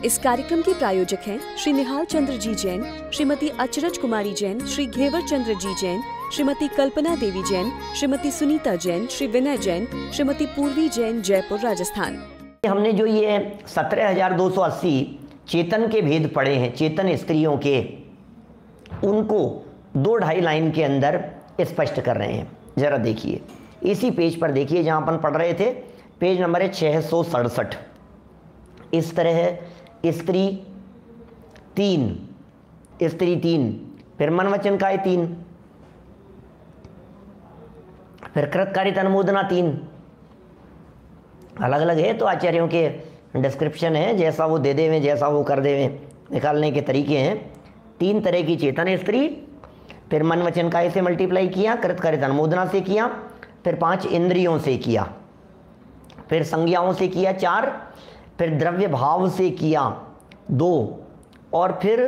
इस कार्यक्रम के प्रायोजक हैं श्री निहाल चंद्र जी जैन, श्रीमती अचरज कुमारी जैन, श्री घेवर चंद्र जी जैन, श्रीमती कल्पना देवी जैन, श्रीमती सुनीता जैन, श्री विनय जैन, श्रीमती पूर्वी जैन, जयपुर, राजस्थान। हमने जो ये 17,280 चेतन के भेद पढ़े हैं, चेतन स्त्रियों के, उनको 2-2.5 लाइन के अंदर स्पष्ट कर रहे हैं। जरा देखिए, इसी पेज पर देखिए जहाँ अपन पढ़ रहे थे, पेज नंबर है 667। इस तरह स्त्री 3, स्त्री 3, फिर मन वचन काय 3, फिर कृतकार्यता अनुमोदना 3। अलग अलग है तो आचार्यों के डिस्क्रिप्शन है, जैसा वो दे देवें, जैसा वो कर देवें, निकालने के तरीके हैं। 3 तरह की चेतन स्त्री, फिर मन वचन काय से मल्टीप्लाई किया, कृतकार्यता अनुमोदना से किया, फिर 5 इंद्रियों से किया, फिर संज्ञाओं से किया 4, फिर द्रव्य भाव से किया 2, और फिर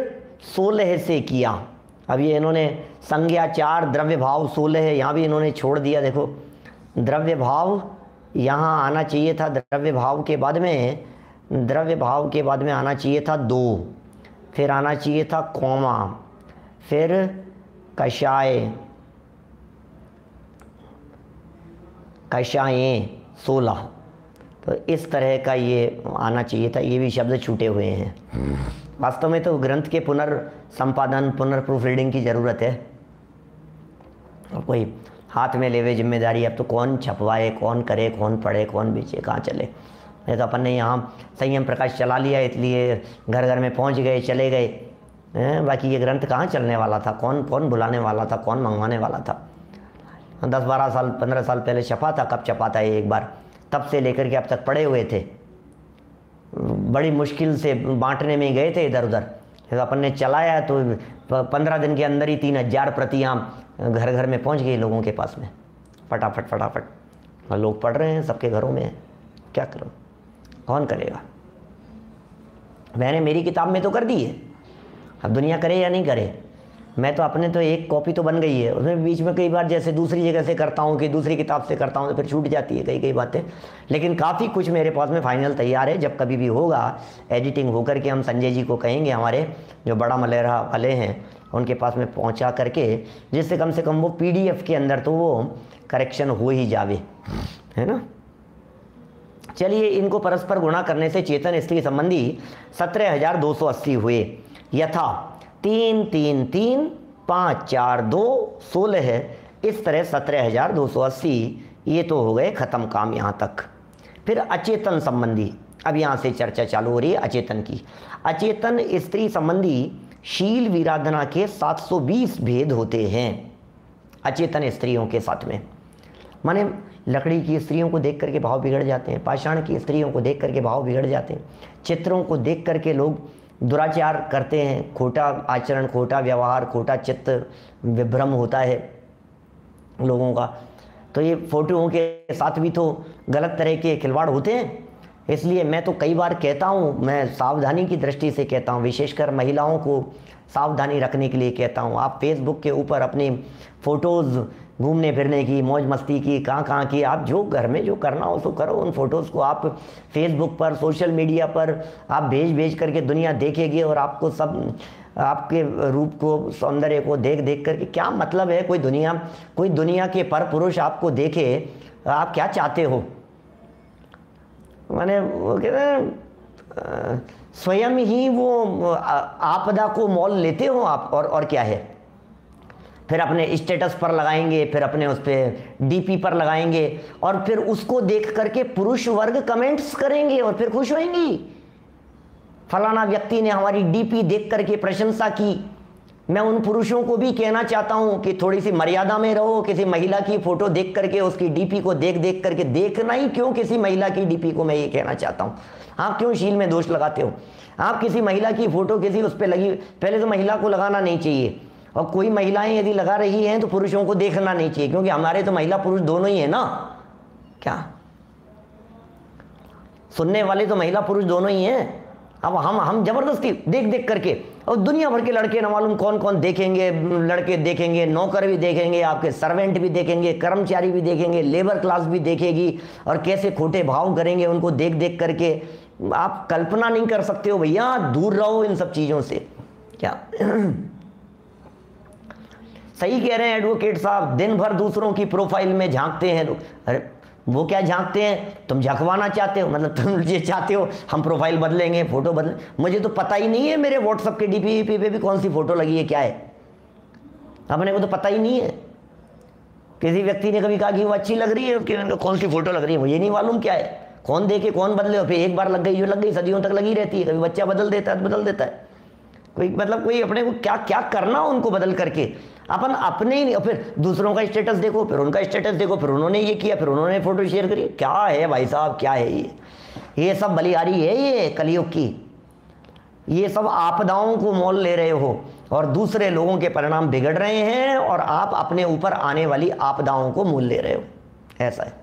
16 से किया। अब ये इन्होंने संज्ञा 4, द्रव्य भाव 16 है, यहाँ भी इन्होंने छोड़ दिया। देखो, द्रव्य भाव यहाँ आना चाहिए था, द्रव्य भाव के बाद में आना चाहिए था 2, फिर आना चाहिए था कौमा, फिर कषायें 16। तो इस तरह का ये आना चाहिए था, ये भी शब्द छूटे हुए हैं। वास्तव में तो ग्रंथ के पुनर्संपादन, प्रूफ रीडिंग की ज़रूरत है। अब कोई हाथ में लेवे जिम्मेदारी, अब तो कौन छपवाए, कौन करे, कौन पढ़े, कौन बेचे, कहाँ चले। नहीं तो अपन ने यहाँ संयम प्रकाश चला लिया, इसलिए घर घर में पहुँच गए, चले गए। बाकी ये ग्रंथ कहाँ चलने वाला था, कौन बुलाने वाला था, कौन मंगवाने वाला था। 10-12 साल 15 साल पहले छपा था, कब छपा था एक बार, तब से लेकर के अब तक पड़े हुए थे। बड़ी मुश्किल से बांटने में गए थे इधर उधर, तो अपन ने चलाया तो 15 दिन के अंदर ही 3000 प्रतियाँ घर घर में पहुंच गई लोगों के पास में, फटाफट। और लोग पढ़ रहे हैं, सबके घरों में है। क्या करो, कौन करेगा। मैंने मेरी किताब में तो कर दी है, अब दुनिया करे या नहीं करे। मैं तो अपने तो एक कॉपी तो बन गई है, उसमें बीच में कई बार जैसे दूसरी जगह से करता हूँ कि दूसरी किताब से करता हूँ तो फिर छूट जाती है कई बातें। लेकिन काफ़ी कुछ मेरे पास में फाइनल तैयार है। जब कभी भी होगा एडिटिंग होकर के हम संजय जी को कहेंगे, हमारे जो बड़ा मलेरा वाले हैं, उनके पास में पहुँचा करके, जिससे कम से कम वो PDF के अंदर तो वो करेक्शन हो ही जावे, है ना। चलिए, इनको परस्पर गुणा करने से चेतन स्त्री संबंधी 17,280 हुए। यथा 3 3 3 5 4 2 16 है। इस तरह 17,280 ये तो हो गए ख़त्म काम यहाँ तक। फिर अचेतन संबंधी, अब यहाँ से चर्चा चालू हो रही है अचेतन की। अचेतन स्त्री संबंधी शील विराधना के 720 भेद होते हैं अचेतन स्त्रियों के साथ में। माने लकड़ी की स्त्रियों को देख करके भाव बिगड़ जाते हैं, पाषाण की स्त्रियों को देख करके भाव बिगड़ जाते हैं, चित्रों को देख करके लोग दुराचार करते हैं, खोटा आचरण, खोटा व्यवहार, खोटा चित्त विभ्रम होता है लोगों का। तो ये फोटोओं के साथ भी तो गलत तरह के खिलवाड़ होते हैं। इसलिए मैं तो कई बार कहता हूँ, मैं सावधानी की दृष्टि से कहता हूँ, विशेषकर महिलाओं को सावधानी रखने के लिए कहता हूँ। आप फेसबुक के ऊपर अपनी फ़ोटोज़, घूमने फिरने की, मौज मस्ती की, कहाँ की, आप जो घर में जो करना हो सो करो। उन फ़ोटोज़ को आप फेसबुक पर, सोशल मीडिया पर आप भेज करके दुनिया देखेगी, और आपको सब आपके रूप को, सौंदर्य को देख करके क्या मतलब है। कोई दुनिया के पर पुरुष आपको देखे, आप क्या चाहते हो। माने वो कहते हैं स्वयं ही वो आपदा को मोल लेते हो आप, और क्या है। फिर अपने स्टेटस पर लगाएंगे, फिर अपने उस पर DP पर लगाएंगे, और फिर उसको देख करके पुरुष वर्ग कमेंट्स करेंगे और फिर खुश होंगी। फलाना व्यक्ति ने हमारी DP देख करके प्रशंसा की। मैं उन पुरुषों को भी कहना चाहता हूं कि थोड़ी सी मर्यादा में रहो। किसी महिला की फोटो देख करके, उसकी DP को देख करके, देखना ही क्यों किसी महिला की DP को, मैं ये कहना चाहता हूं। आप क्यों शील में दोष लगाते हो। आप किसी महिला की फोटो किसी उस पर लगी, पहले तो महिला को लगाना नहीं चाहिए, और कोई महिलाएं यदि लगा रही हैं तो पुरुषों को देखना नहीं चाहिए, क्योंकि हमारे तो महिला पुरुष दोनों ही है ना। क्या सुनने वाले तो महिला पुरुष दोनों ही हैं। अब हम जबरदस्ती देख करके, और दुनिया भर के लड़के न मालूम कौन देखेंगे, लड़के देखेंगे, नौकर भी देखेंगे, आपके सर्वेंट भी देखेंगे, कर्मचारी भी देखेंगे, लेबर क्लास भी देखेगी, और कैसे खोटे भाव करेंगे उनको देख करके। आप कल्पना नहीं कर सकते हो भैया, दूर रहो इन सब चीज़ों से। क्या सही कह रहे हैं एडवोकेट साहब, दिन भर दूसरों की प्रोफाइल में झांकते हैं लोग। अरे वो क्या झांकते हैं, तुम झकवाना चाहते हो, मतलब तुम ये चाहते हो हम प्रोफाइल बदलेंगे, फोटो बदलें। मुझे तो पता ही नहीं है मेरे व्हाट्सएप के डीपी पे भी कौन सी फोटो लगी है, क्या है, अपने को तो पता ही नहीं है। किसी व्यक्ति ने कभी कहा कि वो अच्छी लग रही है, कि कौन सी फोटो लग रही है, मुझे नहीं मालूम क्या है, कौन देखे कौन बदले, और फिर एक बार लग गई जो लग गई, सदियों तक लगी रहती है। कभी बच्चा बदल देता है, बदल देता है कोई, मतलब कोई अपने को क्या क्या करना उनको बदल करके, अपन अपने ही नहीं। और फिर दूसरों का स्टेटस देखो, फिर उनका स्टेटस देखो, फिर उन्होंने ये किया, फिर उन्होंने फोटो शेयर करी। क्या है भाई साहब, क्या है ये सब बलिहारी है ये कलयुग की। ये सब आपदाओं को मोल ले रहे हो और दूसरे लोगों के परिणाम बिगड़ रहे हैं, और आप अपने ऊपर आने वाली आपदाओं को मोल ले रहे हो, ऐसा है।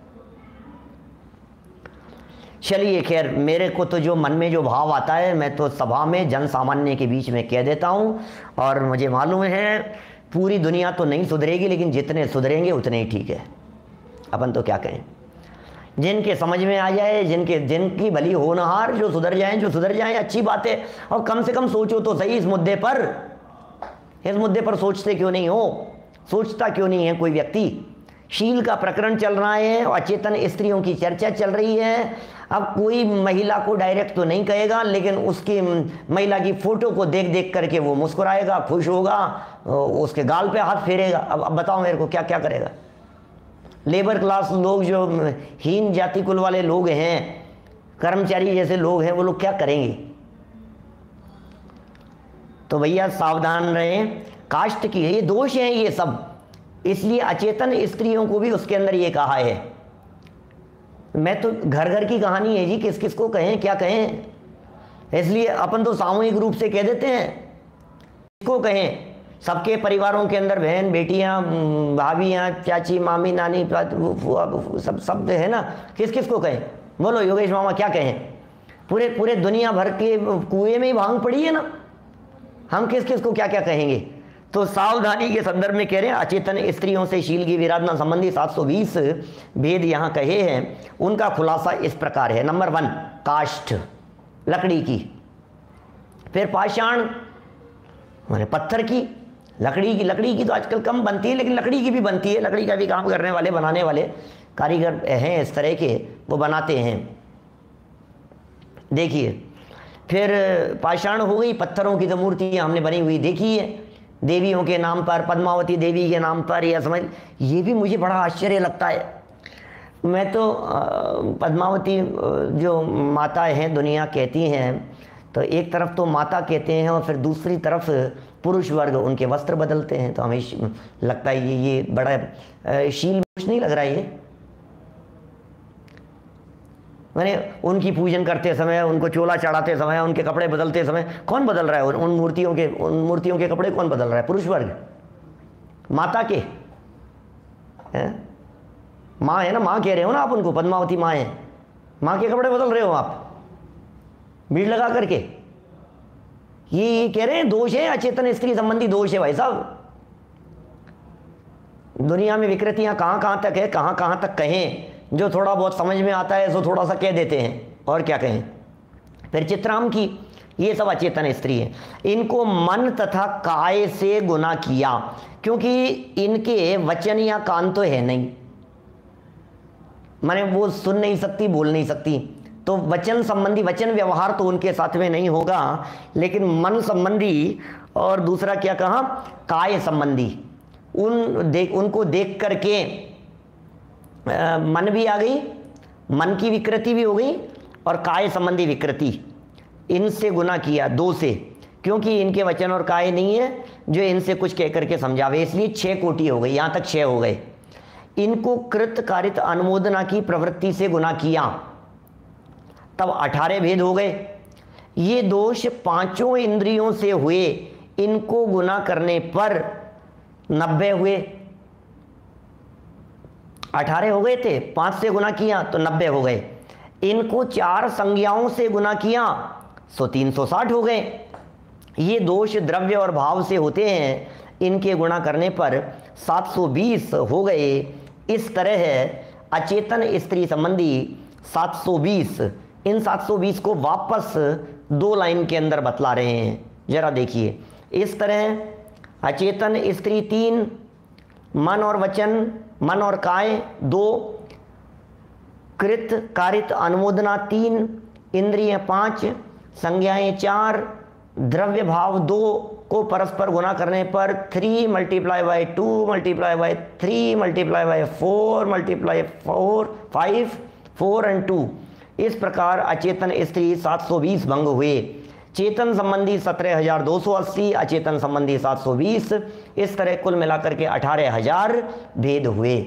चलिए खैर, मेरे को तो जो मन में जो भाव आता है मैं तो सभा में जन सामान्य के बीच में कह देता हूँ। और मुझे मालूम है पूरी दुनिया तो नहीं सुधरेगी, लेकिन जितने सुधरेंगे उतने ही ठीक है। अपन तो क्या कहें, जिनके समझ में आ जाए, जिनकी भली होनहार, जो सुधर जाएं अच्छी बात है। और कम से कम सोचो तो सही इस मुद्दे पर सोचते क्यों नहीं हो, सोचता क्यों नहीं है कोई व्यक्ति। शील का प्रकरण चल रहा है और अचेतन स्त्रियों की चर्चा चल रही है। अब कोई महिला को डायरेक्ट तो नहीं कहेगा, लेकिन उसकी महिला की फोटो को देख देख करके वो मुस्कुराएगा, खुश होगा, उसके गाल पे हाथ फेरेगा। अब बताओ मेरे को क्या क्या करेगा। लेबर क्लास लोग, जो हीन जाति कुल वाले लोग हैं, कर्मचारी जैसे लोग हैं, वो लोग क्या करेंगे। तो भैया सावधान रहें, कास्ट की है ये दोष है ये सब, इसलिए अचेतन स्त्रियों को भी उसके अंदर ये कहा है। मैं तो घर घर की कहानी है जी, किस किस को कहें क्या कहें, इसलिए अपन तो सामूहिक रूप से कह देते हैं। किसको कहें, सबके परिवारों के अंदर बहन बेटियां, भाभियां, चाची, मामी, नानी, सब है ना, किस किस को कहें। बोलो योगेश मामा क्या कहें, पूरे दुनिया भर के कुएं में ही भांग पड़ी है ना, हम किस किस को क्या क्या कहेंगे। तो सावधानी के संदर्भ में कह रहे हैं, अचेतन स्त्रियों से शील की विराधना संबंधी 720 भेद यहाँ कहे हैं। उनका खुलासा इस प्रकार है। नंबर 1, काष्ठ, लकड़ी की। फिर पाषाण माने पत्थर की। लकड़ी की तो आजकल कम बनती है, लेकिन लकड़ी की भी बनती है। लकड़ी का भी काम करने वाले, बनाने वाले कारीगर हैं इस तरह के, वो बनाते हैं। देखिए, फिर पाषाण हो गई, पत्थरों की तो मूर्तियाँ हमने बनी हुई देखी है, देवियों के नाम पर, पद्मावती देवी के नाम पर, या समझ, ये भी मुझे बड़ा आश्चर्य लगता है। मैं तो पद्मावती जो माता हैं दुनिया कहती हैं, तो एक तरफ तो माता कहते हैं और फिर दूसरी तरफ पुरुष वर्ग उनके वस्त्र बदलते हैं। तो हमें लगता है ये बड़ा शील दोष नहीं लग रहा है ये। मैंने उनकी पूजन करते समय, उनको चोला चढ़ाते समय, उनके कपड़े बदलते समय कौन बदल रहा है? उन मूर्तियों के कपड़े कौन बदल रहा है? पुरुष वर्ग, माता के हैं? माँ है ना, माँ कह रहे हो ना आप उनको, पद्मावती माँ है, माँ के कपड़े बदल रहे हो आप भीड़ लगा करके। ये कह रहे हैं दोष है, अचेतन स्त्री संबंधी दोष है भाई साहब। दुनिया में विकृतियां कहाँ कहाँ तक है, कहाँ कहाँ तक कहें, जो थोड़ा बहुत समझ में आता है सो थोड़ा सा कह देते हैं, और क्या कहें। फिर चित्राम की, ये सब अचेतन स्त्री है। इनको मन तथा काय से गुना किया, क्योंकि इनके वचन या कान तो है नहीं, माने वो सुन नहीं सकती, बोल नहीं सकती, तो वचन संबंधी, वचन व्यवहार तो उनके साथ में नहीं होगा, लेकिन मन संबंधी और दूसरा क्या कहा, काय संबंधी, उनको देख करके मन भी आ गई, मन की विकृति भी हो गई, और काय संबंधी विकृति, इनसे गुना किया, 2 से, क्योंकि इनके वचन और काय नहीं है जो इनसे कुछ कह करके समझावे, इसलिए 6 कोटि हो गई, यहाँ तक 6 हो गए। इनको कृत कारित अनुमोदना की प्रवृत्ति से गुना किया, तब 18 भेद हो गए। ये दोष 5 इंद्रियों से हुए, इनको गुना करने पर 90 हुए। 18 हो गए थे, 5 से गुना किया तो 90 हो गए। इनको 4 संज्ञाओं से गुना किया तो 360 हो गए। ये दोष द्रव्य और भाव से होते हैं, इनके गुणा करने पर 720 हो गए। इस तरह अचेतन स्त्री संबंधी 720 इन 720 को वापस 2 लाइन के अंदर बतला रहे हैं। जरा देखिए, इस तरह अचेतन स्त्री 3, मन और वचन, मन और काय 2, कृत कारित अनुमोदना 3, इंद्रिय 5, संज्ञाएं 4, द्रव्य भाव 2 को परस्पर गुना करने पर 3 × 2 × 3 × 4 × 4 5 4 और 2। इस प्रकार अचेतन स्त्री 720 भंग हुए। चेतन संबंधी 17,280, अचेतन संबंधी 720, इस तरह कुल मिलाकर के 18,000 भेद हुए।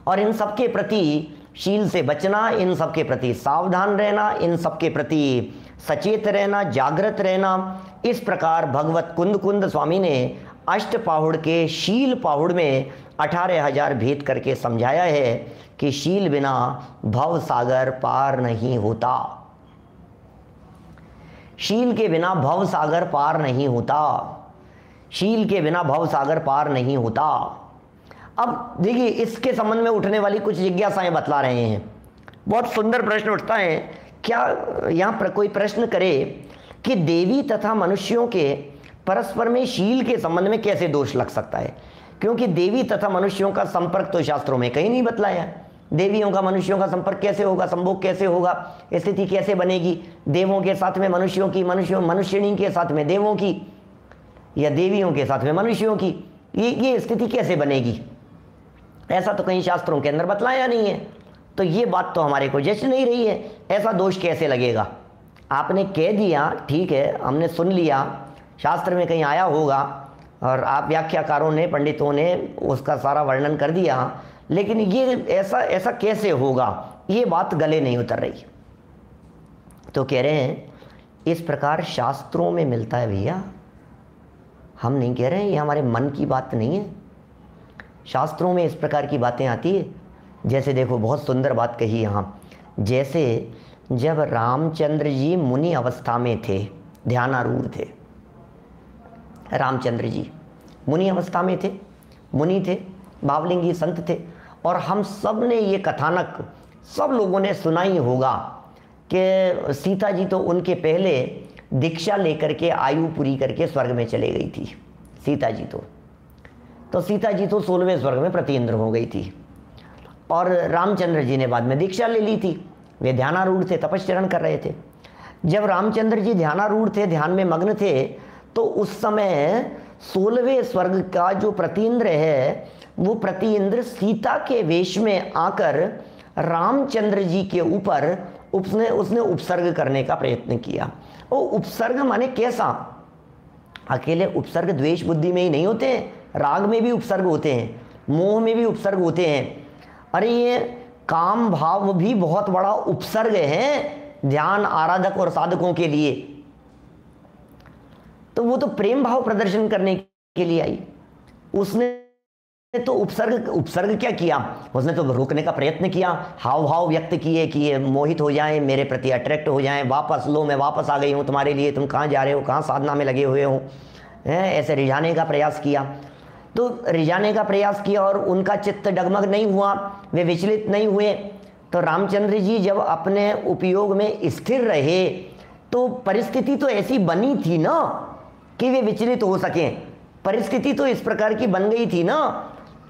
और इन सबके प्रति शील से बचना, इन सबके प्रति सावधान रहना, इन सबके प्रति सचेत रहना, जागृत रहना, इस प्रकार भगवत कुंद स्वामी ने अष्टपाहुड़ के शील पाहुड़ में 18,000 भेद करके समझाया है कि शील बिना भव सागर पार नहीं होता। शील के बिना भव सागर पार नहीं होता। शील के बिना भव सागर पार नहीं होता। अब देखिए, इसके संबंध में उठने वाली कुछ जिज्ञासाएं बतला रहे हैं। बहुत सुंदर प्रश्न उठता है। क्या यहाँ पर कोई प्रश्न करे कि देवी तथा मनुष्यों के परस्पर में शील के संबंध में कैसे दोष लग सकता है? क्योंकि देवी तथा मनुष्यों का संपर्क तो शास्त्रों में कहीं नहीं बतलाया है। देवियों का मनुष्यों का संपर्क कैसे होगा, संभोग कैसे होगा, स्थिति कैसे बनेगी, देवों के साथ में मनुष्यों की, मनुष्यणी के साथ में देवों की, या देवियों के साथ में मनुष्यों की, ये स्थिति कैसे बनेगी? ऐसा तो कहीं शास्त्रों के अंदर बतलाया नहीं है। तो ये बात तो हमारे को जच नहीं रही है। ऐसा दोष कैसे लगेगा? आपने कह दिया, ठीक है, हमने सुन लिया, शास्त्र में कहीं आया होगा और आप व्याख्याकारों ने, पंडितों ने उसका सारा वर्णन कर दिया, लेकिन ये ऐसा कैसे होगा, ये बात गले नहीं उतर रही। तो कह रहे हैं इस प्रकार शास्त्रों में मिलता है भैया, हम नहीं कह रहे हैं, ये हमारे मन की बात नहीं है। शास्त्रों में इस प्रकार की बातें आती है। जैसे देखो, बहुत सुंदर बात कही यहाँ, जैसे जब रामचंद्र जी मुनि अवस्था में थे, ध्यानारूढ़ थे, रामचंद्र जी मुनि अवस्था में थे, मुनि थे, भावलिंगी संत थे, और हम सब ने ये कथानक सब लोगों ने सुना ही होगा कि सीता जी तो उनके पहले दीक्षा लेकर के आयु पूरी करके स्वर्ग में चले गई थी। सीता जी तो सीता जी तो 16वें स्वर्ग में प्रतीन्द्र हो गई थी, और रामचंद्र जी ने बाद में दीक्षा ले ली थी। वे ध्यानारूढ़ थे, तपश्चरण कर रहे थे। जब रामचंद्र जी ध्यानारूढ़ थे, ध्यान में मग्न थे, तो उस समय 16वें स्वर्ग का जो प्रतीन्द्र है, वो प्रतीन्द्र सीता के वेश में आकर रामचंद्र जी के ऊपर उसने उपसर्ग करने का प्रयत्न किया। वो उपसर्ग माने कैसा? अकेले उपसर्ग द्वेष बुद्धि में ही नहीं होते हैं, राग में भी उपसर्ग होते हैं, मोह में भी उपसर्ग होते हैं। अरे ये काम भाव भी बहुत बड़ा उपसर्ग है ध्यान आराधक और साधकों के लिए। तो वो तो प्रेम भाव प्रदर्शन करने के लिए आई, उसने तो उपसर्ग क्या किया? उसने तो रोकने का प्रयत्न किया, हाव भाव व्यक्त किए कि ये मोहित हो जाएं, मेरे प्रति अट्रैक्ट हो जाएं, वापस लो, मैं वापस आ गई हूँ तुम्हारे लिए, तुम कहाँ जा रहे हो, कहाँ साधना में लगे हुए हो, ऐसे रिझाने का प्रयास किया। तो रिझाने का प्रयास किया और उनका चित्त डगमग नहीं हुआ, वे विचलित नहीं हुए। तो रामचंद्र जी जब अपने उपयोग में स्थिर रहे, तो परिस्थिति तो ऐसी बनी थी ना कि वे विचलित हो सकें। परिस्थिति तो इस प्रकार की बन गई थी ना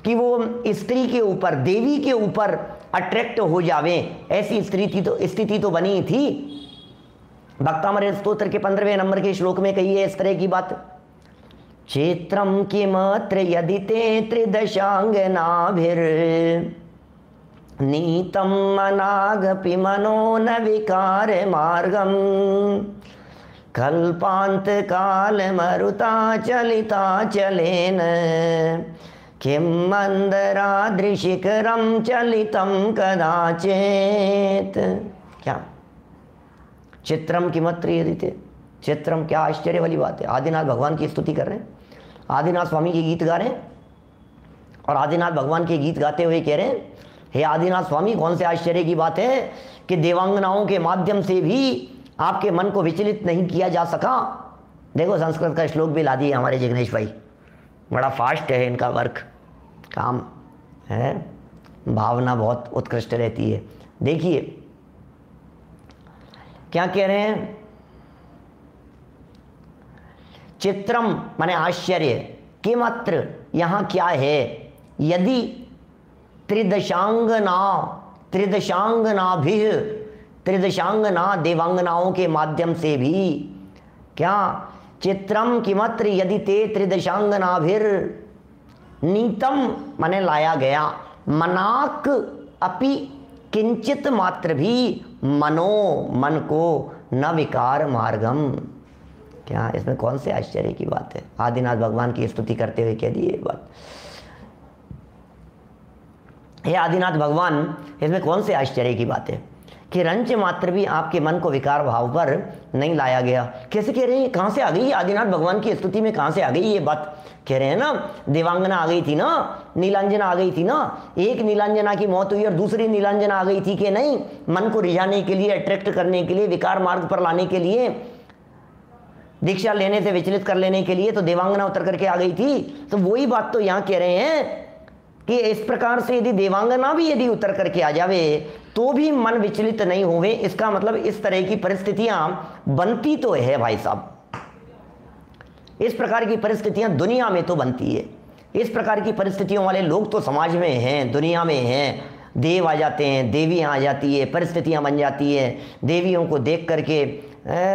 कि वो स्त्री के ऊपर, देवी के ऊपर अट्रैक्ट हो जावे, ऐसी स्थिति तो बनी थी। भक्तामृत स्तोत्र के 15वें नंबर के श्लोक में कही है इस तरह की बात। क्षेत्रम किमत्र यदि ते त्रिदशांगनाभिर नीतम मनागपि मनो न विकार मार्गम कल्पांत काल मरुता चलिता चलेन किम मंदरादृशिखरम चलितम कदाचित। क्या चित्रम किमत्र यदि ते, चित्रम, क्या आश्चर्य वाली बात है। आदिनाथ भगवान की स्तुति कर रहे हैं, आदिनाथ स्वामी के गीत गा रहे हैं, और आदिनाथ भगवान के गीत गाते हुए कह रहे हैं, हे आदिनाथ स्वामी, कौन से आश्चर्य की बात है कि देवांगनाओं के माध्यम से भी आपके मन को विचलित नहीं किया जा सका। देखो, संस्कृत का श्लोक भी ला दिए हमारे जिग्नेश भाई, बड़ा फास्ट है इनका वर्क, काम है, भावना बहुत उत्कृष्ट रहती है। देखिए, क्या कह रहे हैं? चित्रम माने आश्चर्य, किमत्र यहाँ क्या है, यदि त्रिदशांगना देवांगनाओं के माध्यम से भी, क्या चित्रम किमत्र यदि ते त्रिदशांगनाभिर नीतम माने लाया गया, मनाक अपि किंचित मात्र भी मनो मन को न विकार मार्गम। क्या इसमें कौन से आश्चर्य की बात है? आदिनाथ भगवान की स्तुति करते हुए कह दी ये बात। हे आदिनाथ भगवान, इसमें कौन से आश्चर्य की बात है कि रंच मात्र भी आपके मन को विकार भाव पर नहीं लाया गया? कैसे कह रहे हैं? कहाँ से आ गई आदिनाथ भगवान की स्तुति में? कहाँ से आ गई ये बात? कह रहे हैं ना, देवांगना आ गई थी ना, नीलांजना आ गई थी ना, एक नीलांजना की मौत हुई और दूसरी नीलांजना आ गई थी कि नहीं, मन को रिझाने के लिए, अट्रैक्ट करने के लिए, विकार मार्ग पर लाने के लिए, दीक्षा लेने से विचलित कर लेने के लिए तो देवांगना उतर करके आ गई थी। तो वही बात तो यहाँ कह रहे हैं कि इस प्रकार से यदि देवांगना भी यदि उतर करके आ जावे तो भी मन विचलित नहीं होवे। इसका मतलब इस तरह की परिस्थितियां बनती तो है भाई साहब, इस प्रकार की परिस्थितियां दुनिया में तो बनती है। इस प्रकार की परिस्थितियों वाले लोग तो समाज में हैं, दुनिया में हैं। देव आ जाते हैं, देवियां आ जाती है, परिस्थितियां बन जाती है, देवियों को देख करके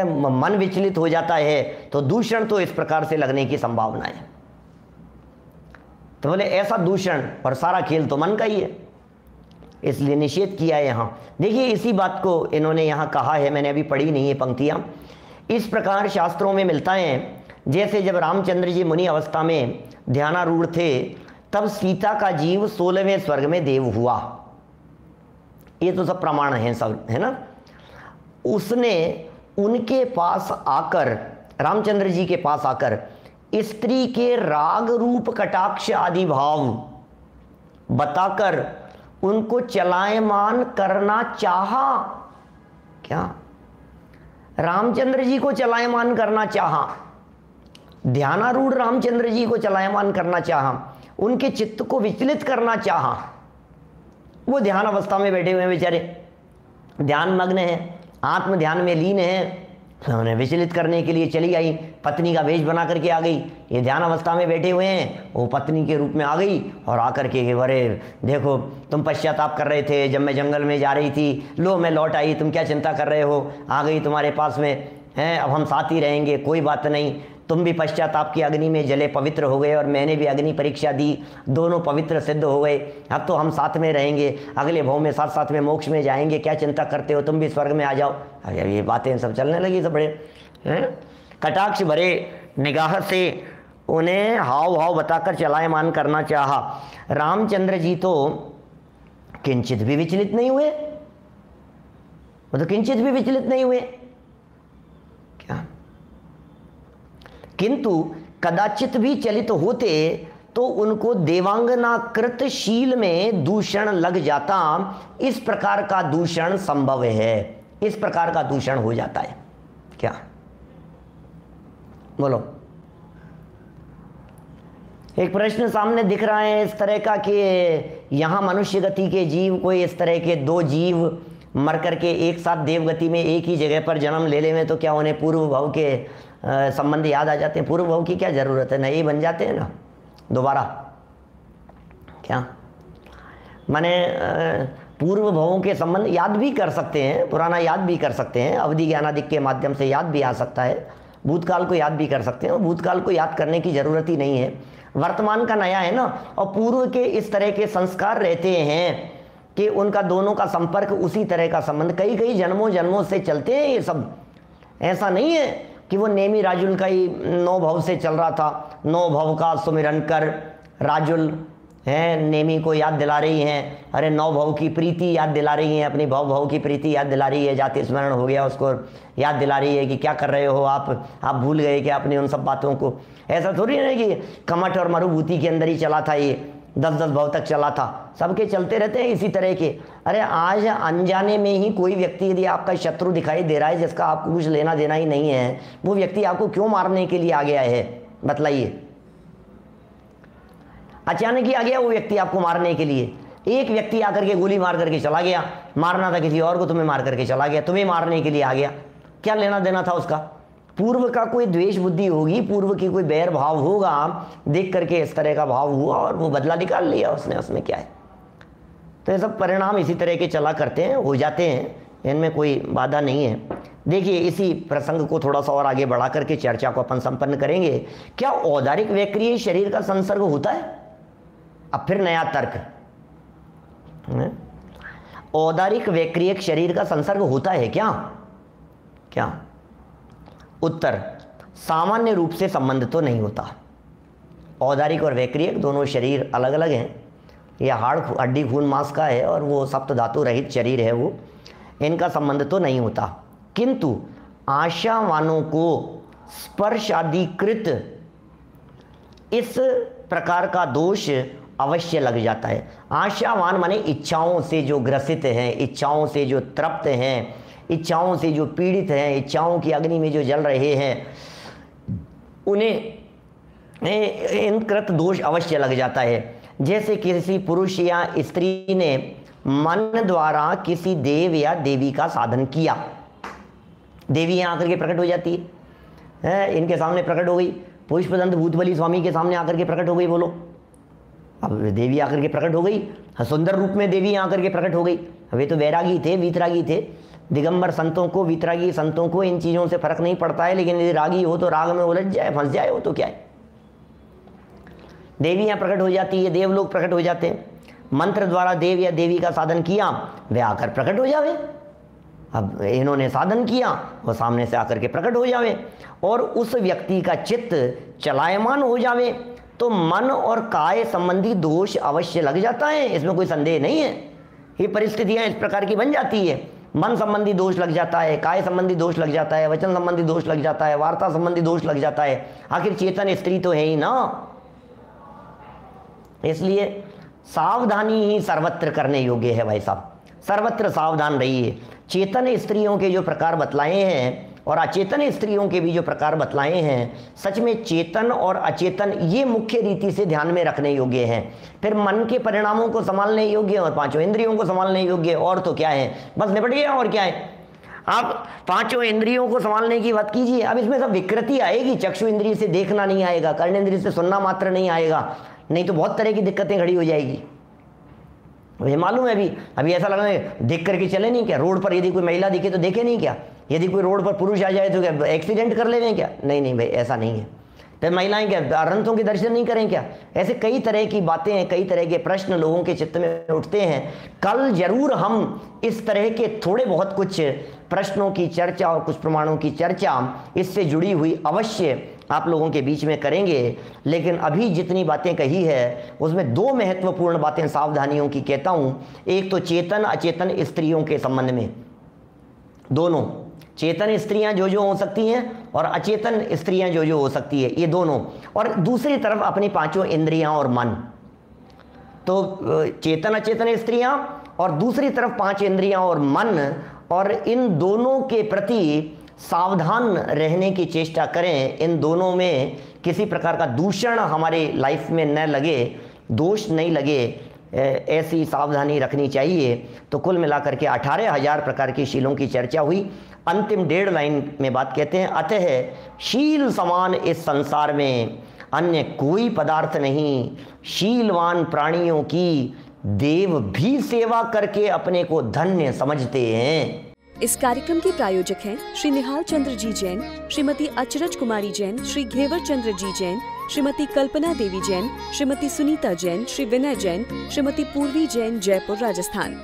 मन विचलित हो जाता है, तो दूषण तो इस प्रकार से लगने की संभावना है। तो बोले ऐसा दूषण और सारा खेल तो मन का ही है, इसलिए निषेध किया है यहाँ। देखिए इसी बात को इन्होंने यहाँ कहा है, मैंने अभी पढ़ी नहीं है पंक्तियाँ। इस प्रकार शास्त्रों में मिलता है, जैसे जब रामचंद्र जी मुनि अवस्था में ध्यानारूढ़ थे तब सीता का जीव 16वें स्वर्ग में देव हुआ। ये तो सब प्रमाण हैं, सब है ना। उसने उनके पास आकर, रामचंद्र जी के पास आकर स्त्री के राग रूप कटाक्ष आदि भाव बताकर उनको चलायमान करना चाहा। क्या? रामचंद्र जी को चलायमान करना चाहा, ध्यानारूढ़ रामचंद्र जी को चलायमान करना चाहा, उनके चित्त को विचलित करना चाहा। वो ध्यान अवस्था में बैठे हुए हैं बेचारे, ध्यान मग्न हैं, आत्म ध्यान में लीन हैं। उन्हें विचलित करने के लिए चली आई, पत्नी का वेश बना करके आ गई। ये ध्यान अवस्था में बैठे हुए हैं, वो पत्नी के रूप में आ गई और आकर के अरे देखो तुम पश्चाताप कर रहे थे जब मैं जंगल में जा रही थी, लो मैं लौट आई, तुम क्या चिंता कर रहे हो, आ गई तुम्हारे पास में हैं, अब हम साथ ही रहेंगे, कोई बात नहीं। तुम भी पश्चाताप की अग्नि में जले पवित्र हो गए और मैंने भी अग्नि परीक्षा दी, दोनों पवित्र सिद्ध हो गए, अब तो हम साथ में रहेंगे, अगले भाव में साथ साथ में मोक्ष में जाएंगे, क्या चिंता करते हो, तुम भी स्वर्ग में आ जाओ। अरे ये बातें सब चलने लगी सब बड़े हैं। कटाक्ष भरे निगाह से उन्हें हाव भाव बताकर चलायमान करना चाहा। रामचंद्र जी तो किंचित भी विचलित नहीं हुए, वो तो किंचित भी विचलित नहीं हुए। क्या? किंतु कदाचित भी चलित होते तो उनको देवांगनाकृत शील में दूषण लग जाता। इस प्रकार का दूषण संभव है, इस प्रकार का दूषण हो जाता है। क्या? बोलो। एक प्रश्न सामने दिख रहा है इस तरह का कि यहां मनुष्य गति के जीव, कोई इस तरह के दो जीव मर करके एक साथ देवगति में एक ही जगह पर जन्म ले ले में तो क्या उन्हें पूर्व भाव के संबंध याद आ जाते हैं? पूर्व भाव की क्या जरूरत है, नए बन जाते हैं ना दोबारा। क्या माने पूर्व भावों के संबंध याद भी कर सकते हैं, पुराना याद भी कर सकते हैं, अवधि ज्ञानादिक के माध्यम से याद भी आ सकता है, भूतकाल को याद भी कर सकते हैं। और भूतकाल को याद करने की जरूरत ही नहीं है, वर्तमान का नया है ना। और पूर्व के इस तरह के संस्कार रहते हैं कि उनका दोनों का संपर्क, उसी तरह का संबंध कई कई जन्मों जन्मों से चलते हैं। ये सब ऐसा नहीं है कि वो नेमी राजुल का ही 9 भव से चल रहा था, 9 भव का सुमिरन कर राजुल हैं, नेमी को याद दिला रही हैं, अरे 9 भव की प्रीति याद दिला रही हैं, अपनी भव की प्रीति याद दिला रही है, जाति स्मरण हो गया उसको याद दिला रही है कि क्या कर रहे हो आप भूल गए क्या अपनी उन सब बातों को। ऐसा थोड़ी है कि कमठ और मरुभूति के अंदर ही चला था, ये 10-10 भव तक चला था, सबके चलते रहते हैं इसी तरह के। अरे आज अनजाने में ही कोई व्यक्ति यदि आपका शत्रु दिखाई दे रहा है जिसका आपको कुछ लेना देना ही नहीं है, वो व्यक्ति आपको क्यों मारने के लिए आ गया है बतलाइए? अचानक ही आ गया वो व्यक्ति आपको मारने के लिए, एक व्यक्ति आकर के गोली मार करके चला गया, मारना था किसी और को, तुम्हें मार करके चला गया, तुम्हें मारने के लिए आ गया, क्या लेना देना था उसका? पूर्व का कोई द्वेष बुद्धि होगी, पूर्व की कोई बैर भाव होगा, देख करके इस तरह का भाव हुआ और वो बदला निकाल लिया उसने, उसमें क्या है? तो ये सब परिणाम इसी तरह के चला करते हैं, हो जाते हैं, इनमें कोई बाधा नहीं है। देखिए इसी प्रसंग को थोड़ा सा और आगे बढ़ा करके चर्चा को अपन संपन्न करेंगे। क्या औदारिक वैक्रिय शरीर का संसर्ग होता है? अब फिर नया तर्क, औदारिक वैक्रिय शरीर का संसर्ग होता है क्या? क्या उत्तर, सामान्य रूप से संबंध तो नहीं होता। औदारिक और वैक्रियक दोनों शरीर अलग अलग हैं। यह हाड़ हड्डी खून मांस का है और वो सप्त धातु रहित शरीर है, वो इनका संबंध तो नहीं होता। किंतु आशावानों को स्पर्शादिकृत इस प्रकार का दोष अवश्य लग जाता है। आशावान माने इच्छाओं से जो ग्रसित हैं, इच्छाओं से जो तृप्त हैं, इच्छाओं से जो पीड़ित हैं, इच्छाओं की अग्नि में जो जल रहे हैं, उन्हें इन कृत दोष अवश्य लग जाता है। जैसे किसी पुरुष या स्त्री ने मन द्वारा किसी देव या देवी का साधन किया, देवी यहाँ आकर के प्रकट हो जाती है, इनके सामने प्रकट हो गई, पुष्पदंत भूतबली स्वामी के सामने आकर के प्रकट हो गई। बोलो, अब देवी आकर के प्रकट हो गई, सुंदर रूप में देवी आकर के प्रकट हो गई। वे तो वैरागी थे, वीतरागी थे। दिगंबर संतों को, वीतरागी संतों को इन चीज़ों से फर्क नहीं पड़ता है, लेकिन यदि रागी हो तो राग में उलझ जाए, फंस जाए, हो तो क्या है। देवी यहाँ प्रकट हो जाती है, देव लोग प्रकट हो जाते हैं। मंत्र द्वारा देव या देवी का साधन किया, वे आकर प्रकट हो जावे। अब इन्होंने साधन किया, वो सामने से आकर के प्रकट हो जावे और उस व्यक्ति का चित्त चलायमान हो जावे, तो मन और काय संबंधी दोष अवश्य लग जाता है, इसमें कोई संदेह नहीं है। ये परिस्थितियां इस प्रकार की बन जाती है। मन संबंधी दोष लग जाता है, काय संबंधी दोष लग जाता है, वचन संबंधी दोष लग जाता है, वार्ता संबंधी दोष लग जाता है। आखिर चेतन स्त्री तो है ही ना। इसलिए सावधानी ही सर्वत्र करने योग्य है भाई साहब, सर्वत्र सावधान रहिए। चेतन स्त्रियों के जो प्रकार बतलाए हैं और अचेतन स्त्रियों के भी जो प्रकार बतलाए हैं, सच में चेतन और अचेतन ये मुख्य रीति से ध्यान में रखने योग्य हैं। फिर मन के परिणामों को संभालने योग्य और पांचों इंद्रियों को संभालने योग्य, और तो क्या है, बस निपट गया। और क्या है, आप पांचों इंद्रियों को संभालने की बात कीजिए। अब इसमें सब विकृति आएगी, चक्षु इंद्रिय से देखना नहीं आएगा, कर्ण इंद्रिय से सुनना मात्र नहीं आएगा, नहीं तो बहुत तरह की दिक्कतें खड़ी हो जाएगी। मुझे मालूम है, अभी ऐसा लग रहा है देख करके चले नहीं क्या, रोड पर यदि कोई महिला दिखे तो देखे नहीं क्या, यदि कोई रोड पर पुरुष आ जाए तो क्या एक्सीडेंट कर लेंगे क्या? नहीं नहीं भाई, ऐसा नहीं है। फिर महिलाएं क्या अरहंतों के दर्शन नहीं करें क्या? ऐसे कई तरह की बातें हैं, कई तरह के प्रश्न लोगों के चित्त में उठते हैं। कल जरूर हम इस तरह के थोड़े बहुत कुछ प्रश्नों की चर्चा और कुछ प्रमाणों की चर्चा इससे जुड़ी हुई अवश्य आप लोगों के बीच में करेंगे। लेकिन अभी जितनी बातें कही है उसमें दो महत्वपूर्ण बातें सावधानियों की कहता हूं। एक तो चेतन अचेतन स्त्रियों के संबंध में, दोनों चेतन स्त्रियां जो हो सकती हैं और अचेतन स्त्रियां जो हो सकती है, ये दोनों। और दूसरी तरफ अपनी पांचों इंद्रियां और मन। तो चेतन अचेतन स्त्रियां और दूसरी तरफ पांच इंद्रियां और मन, और इन दोनों के प्रति सावधान रहने की चेष्टा करें। इन दोनों में किसी प्रकार का दूषण हमारे लाइफ में न लगे, दोष नहीं लगे, ऐसी सावधानी रखनी चाहिए। तो कुल मिलाकर के 18,000 प्रकार की शीलों की चर्चा हुई। अंतिम 1.5 लाइन में बात कहते हैं, अतः शील समान इस संसार में अन्य कोई पदार्थ नहीं। शीलवान प्राणियों की देव भी सेवा करके अपने को धन्य समझते हैं। इस कार्यक्रम के प्रायोजक हैं श्री निहाल चंद्र जी जैन, श्रीमती अचरज कुमारी जैन, श्री घेवर चंद्र जी जैन, श्रीमती कल्पना देवी जैन, श्रीमती सुनीता जैन, श्री विनय जैन, श्रीमती पूर्वी जैन, जयपुर, राजस्थान।